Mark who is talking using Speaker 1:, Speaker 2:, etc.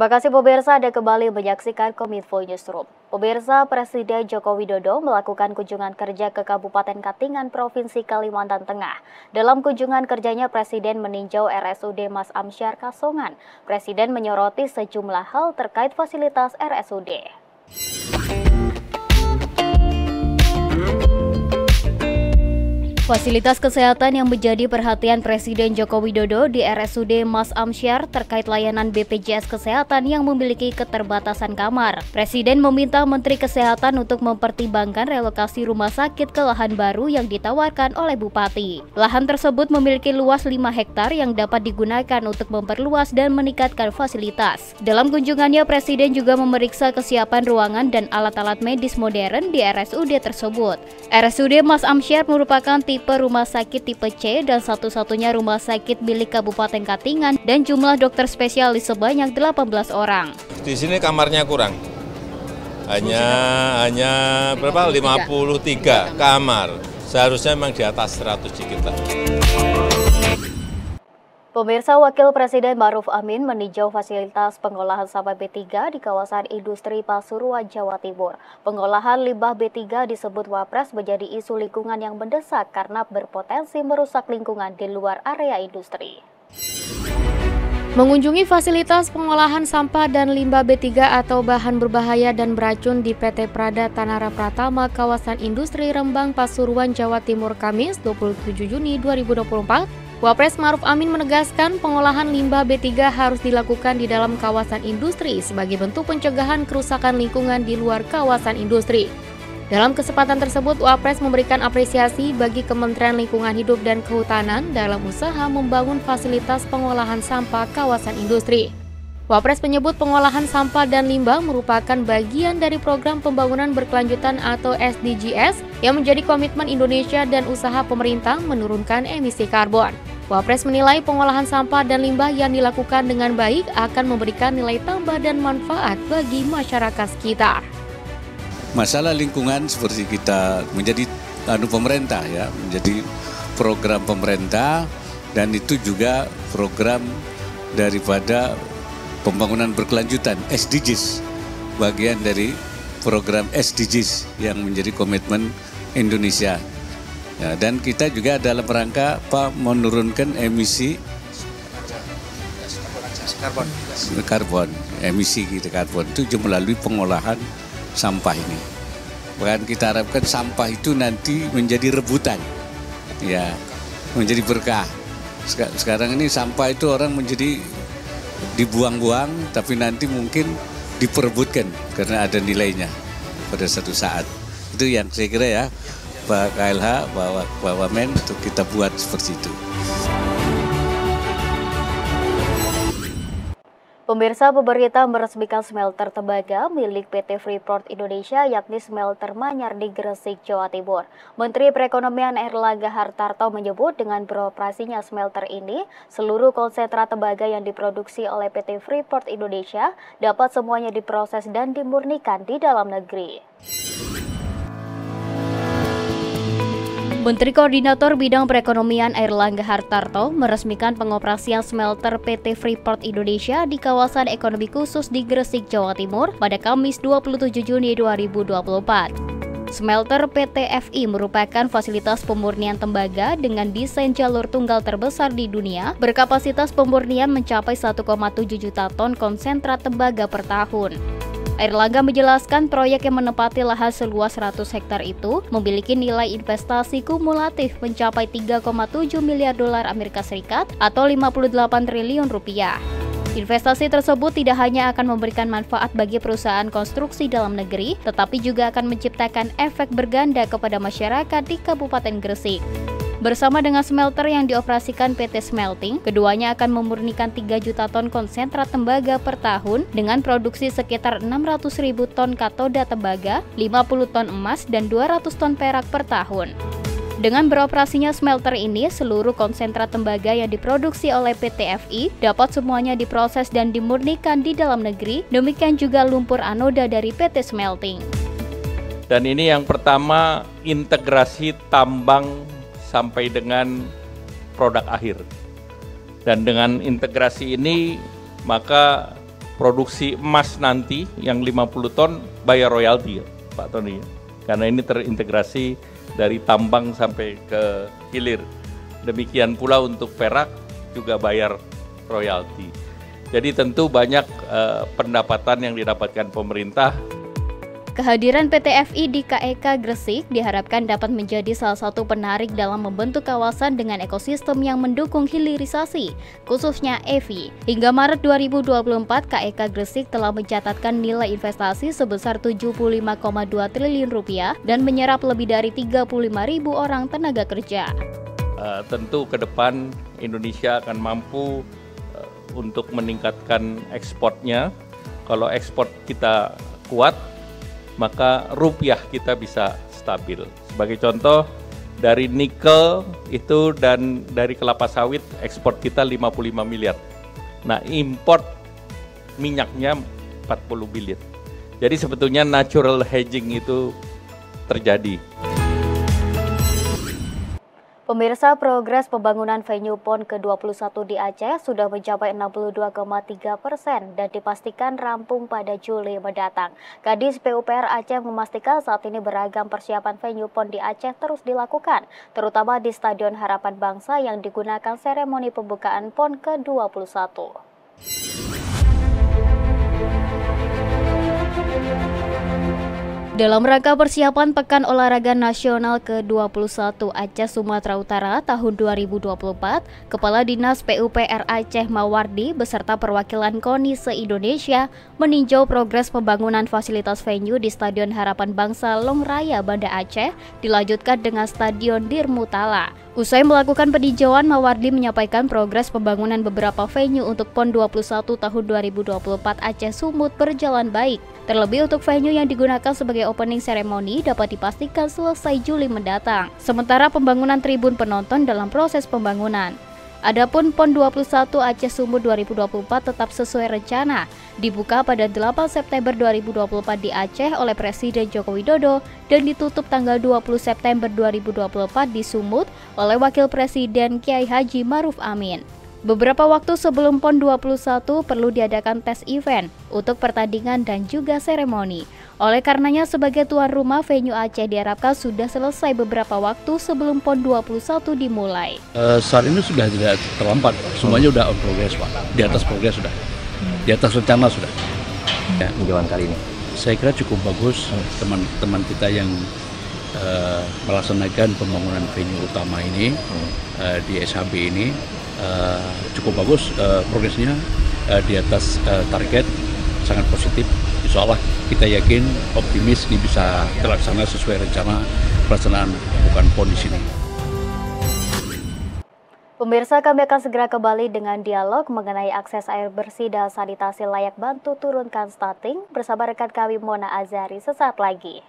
Speaker 1: Terima kasih pemirsa, Anda kembali menyaksikan Kominfo Newsroom. Pemirsa, Presiden Joko Widodo melakukan kunjungan kerja ke Kabupaten Katingan, Provinsi Kalimantan Tengah. Dalam kunjungan kerjanya, Presiden meninjau RSUD Mas Amsyar Kasongan. Presiden menyoroti sejumlah hal terkait fasilitas RSUD. Fasilitas kesehatan yang menjadi perhatian Presiden Joko Widodo di RSUD Mas Amsyar terkait layanan BPJS Kesehatan yang memiliki keterbatasan kamar. Presiden meminta Menteri Kesehatan untuk mempertimbangkan relokasi rumah sakit ke lahan baru yang ditawarkan oleh Bupati. Lahan tersebut memiliki luas 5 hektar yang dapat digunakan untuk memperluas dan meningkatkan fasilitas. Dalam kunjungannya, Presiden juga memeriksa kesiapan ruangan dan alat-alat medis modern di RSUD tersebut. RSUD Mas Amsyar merupakan tipe rumah sakit tipe C dan satu-satunya rumah sakit milik Kabupaten Katingan dan jumlah dokter spesialis sebanyak 18 orang.
Speaker 2: Di sini kamarnya kurang. Hanya berapa? 53 kamar. Seharusnya memang di atas 100 di kita.
Speaker 1: Pemirsa, Wakil Presiden Ma'ruf Amin meninjau fasilitas pengolahan sampah B3 di kawasan industri Pasuruan, Jawa Timur. Pengolahan limbah B3 disebut Wapres menjadi isu lingkungan yang mendesak karena berpotensi merusak lingkungan di luar area industri.
Speaker 3: Mengunjungi fasilitas pengolahan sampah dan limbah B3 atau bahan berbahaya dan beracun di PT Prada Tanara Pratama kawasan industri Rembang, Pasuruan, Jawa Timur, Kamis 27 Juni 2024, Wapres Ma'ruf Amin menegaskan pengolahan limbah B3 harus dilakukan di dalam kawasan industri sebagai bentuk pencegahan kerusakan lingkungan di luar kawasan industri. Dalam kesempatan tersebut, Wapres memberikan apresiasi bagi Kementerian Lingkungan Hidup dan Kehutanan dalam usaha membangun fasilitas pengolahan sampah kawasan industri. Wapres menyebut pengolahan sampah dan limbah merupakan bagian dari program pembangunan berkelanjutan atau SDGs yang menjadi komitmen Indonesia dan usaha pemerintah menurunkan emisi karbon. Wapres menilai pengolahan sampah dan limbah yang dilakukan dengan baik akan memberikan nilai tambah dan manfaat bagi masyarakat sekitar.
Speaker 4: Masalah lingkungan seperti kita menjadi pemerintah ya, menjadi program pemerintah dan itu juga program daripada pembangunan berkelanjutan SDGs, bagian dari program SDGs yang menjadi komitmen Indonesia. Ya, dan kita juga dalam rangka menurunkan emisi karbon, emisi karbon itu melalui pengolahan sampah ini. Bahkan kita harapkan sampah itu nanti menjadi rebutan, ya, menjadi berkah. Sekarang ini sampah itu orang menjadi dibuang-buang, tapi nanti mungkin diperebutkan karena ada nilainya pada satu saat. Itu yang saya kira ya, Pak KLH, Pak Wamen, untuk kita buat seperti itu.
Speaker 1: Pemirsa, pemerintah meresmikan smelter tembaga milik PT Freeport Indonesia yakni smelter Manyar di Gresik, Jawa Timur. Menteri Perekonomian Airlangga Hartarto menyebut dengan beroperasinya smelter ini, seluruh konsentrat tembaga yang diproduksi oleh PT Freeport Indonesia dapat semuanya diproses dan dimurnikan di dalam negeri. Menteri Koordinator Bidang Perekonomian Airlangga Hartarto meresmikan pengoperasian smelter PT Freeport Indonesia di kawasan ekonomi khusus di Gresik, Jawa Timur pada Kamis 27 Juni 2024. Smelter PT FI merupakan fasilitas pemurnian tembaga dengan desain jalur tunggal terbesar di dunia, berkapasitas pemurnian mencapai 1,7 juta ton konsentrat tembaga per tahun. Airlangga menjelaskan proyek yang menempati lahan seluas 100 hektar itu memiliki nilai investasi kumulatif mencapai 3,7 miliar dolar Amerika Serikat atau 58 triliun rupiah. Investasi tersebut tidak hanya akan memberikan manfaat bagi perusahaan konstruksi dalam negeri, tetapi juga akan menciptakan efek berganda kepada masyarakat di Kabupaten Gresik. Bersama dengan smelter yang dioperasikan PT Smelting, keduanya akan memurnikan 3 juta ton konsentrat tembaga per tahun dengan produksi sekitar 600.000 ton katoda tembaga, 50 ton emas, dan 200 ton perak per tahun. Dengan beroperasinya smelter ini, seluruh konsentrat tembaga yang diproduksi oleh PT FI dapat semuanya diproses dan dimurnikan di dalam negeri, demikian juga lumpur anoda dari PT Smelting.
Speaker 5: Dan ini yang pertama, integrasi tambang sampai dengan produk akhir. Dan dengan integrasi ini, maka produksi emas nanti yang 50 ton bayar royalti, Pak Tony. Karena ini terintegrasi dari tambang sampai ke hilir. Demikian pula untuk perak juga bayar royalti. Jadi tentu banyak pendapatan yang didapatkan pemerintah.
Speaker 1: Kehadiran PT FI di KEK Gresik diharapkan dapat menjadi salah satu penarik dalam membentuk kawasan dengan ekosistem yang mendukung hilirisasi, khususnya EVI. Hingga Maret 2024, KEK Gresik telah mencatatkan nilai investasi sebesar 75,2 triliun rupiah dan menyerap lebih dari 35.000 orang tenaga kerja.
Speaker 5: Tentu ke depan Indonesia akan mampu untuk meningkatkan ekspornya. Kalau ekspor kita kuat, maka rupiah kita bisa stabil. Sebagai contoh, dari nikel itu dan dari kelapa sawit ekspor kita 55 miliar. Nah, import minyaknya 40 bilion. Jadi sebetulnya natural hedging itu terjadi.
Speaker 1: Pemirsa, progres pembangunan venue PON ke-21 di Aceh sudah mencapai 62,3% dan dipastikan rampung pada Juli mendatang. Kadis PUPR Aceh memastikan saat ini beragam persiapan venue PON di Aceh terus dilakukan, terutama di Stadion Harapan Bangsa yang digunakan seremoni pembukaan PON ke-21. Dalam rangka persiapan Pekan Olahraga Nasional ke-21 Aceh Sumatera Utara tahun 2024, Kepala Dinas PUPR Aceh Mawardi beserta perwakilan KONI se-Indonesia meninjau progres pembangunan fasilitas venue di Stadion Harapan Bangsa Long Raya Banda Aceh, dilanjutkan dengan Stadion Dirmutala. Usai melakukan peninjauan, Mawardi menyampaikan progres pembangunan beberapa venue untuk PON 21 tahun 2024 Aceh Sumut berjalan baik. Terlebih untuk venue yang digunakan sebagai opening ceremony dapat dipastikan selesai Juli mendatang. Sementara pembangunan tribun penonton dalam proses pembangunan. Adapun PON 21 Aceh Sumut 2024 tetap sesuai rencana, dibuka pada 8 September 2024 di Aceh oleh Presiden Joko Widodo dan ditutup tanggal 20 September 2024 di Sumut oleh Wakil Presiden Kiai Haji Maruf Amin. Beberapa waktu sebelum PON 21 perlu diadakan tes event untuk pertandingan dan juga seremoni. Oleh karenanya sebagai tuan rumah, venue Aceh diharapkan sudah selesai beberapa waktu sebelum PON 21 dimulai.
Speaker 6: Saat ini sudah tidak terlambat, semuanya sudah on progress, Pak. Di atas progress sudah, di atas rencana sudah. Ya,
Speaker 7: Tinjauan kali ini
Speaker 6: saya kira cukup bagus teman-teman kita yang melaksanakan pembangunan venue utama ini di SHB ini. Cukup bagus progresnya, di atas target, sangat positif. Insya Allah kita yakin, optimis ini bisa terlaksana sesuai rencana pelaksanaan bukan PON di sini.
Speaker 1: Pemirsa, kami akan segera kembali dengan dialog mengenai akses air bersih dan sanitasi layak bantu turunkan stunting bersama rekan kami Mona Azari sesaat lagi.